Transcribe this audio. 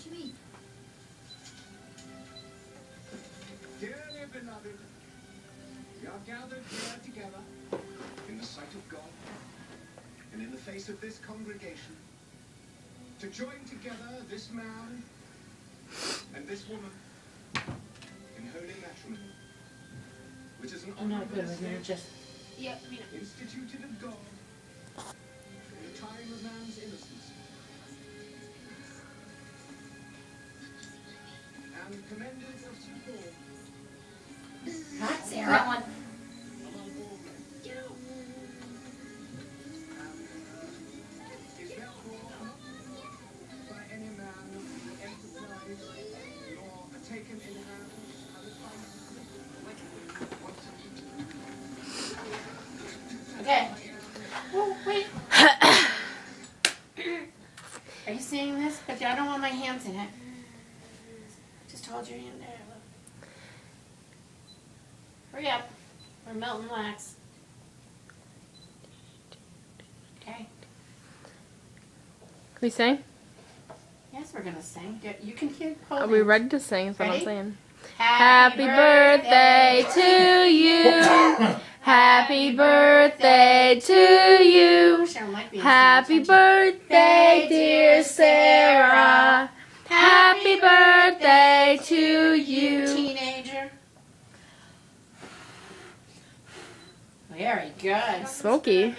do you mean? Dearly beloved, we are gathered here together in the sight of God and in the face of this congregation to join together this man and this woman in holy matrimony, which is an I'm not good with marriages. Yep, me neither. instituted of God in the time of man's innocence, and commended of St. Paul Not Sarah. That one. among all men. Get out. Is therefore not by any man enterprised nor taken in hand Okay. Oh, wait. Are you seeing this? But I don't want my hands in it. Just hold your hand there. Hurry up. We're melting wax. Okay. We sing? Yes, we're going to sing. You can keep Are holding. we ready to sing? Is what I'm Ready? saying. Happy birthday to you. Happy birthday to you. Cheryl might be in Happy some attention. birthday, dear Sarah. Happy birthday to you. Teenager. Very good. Smoky.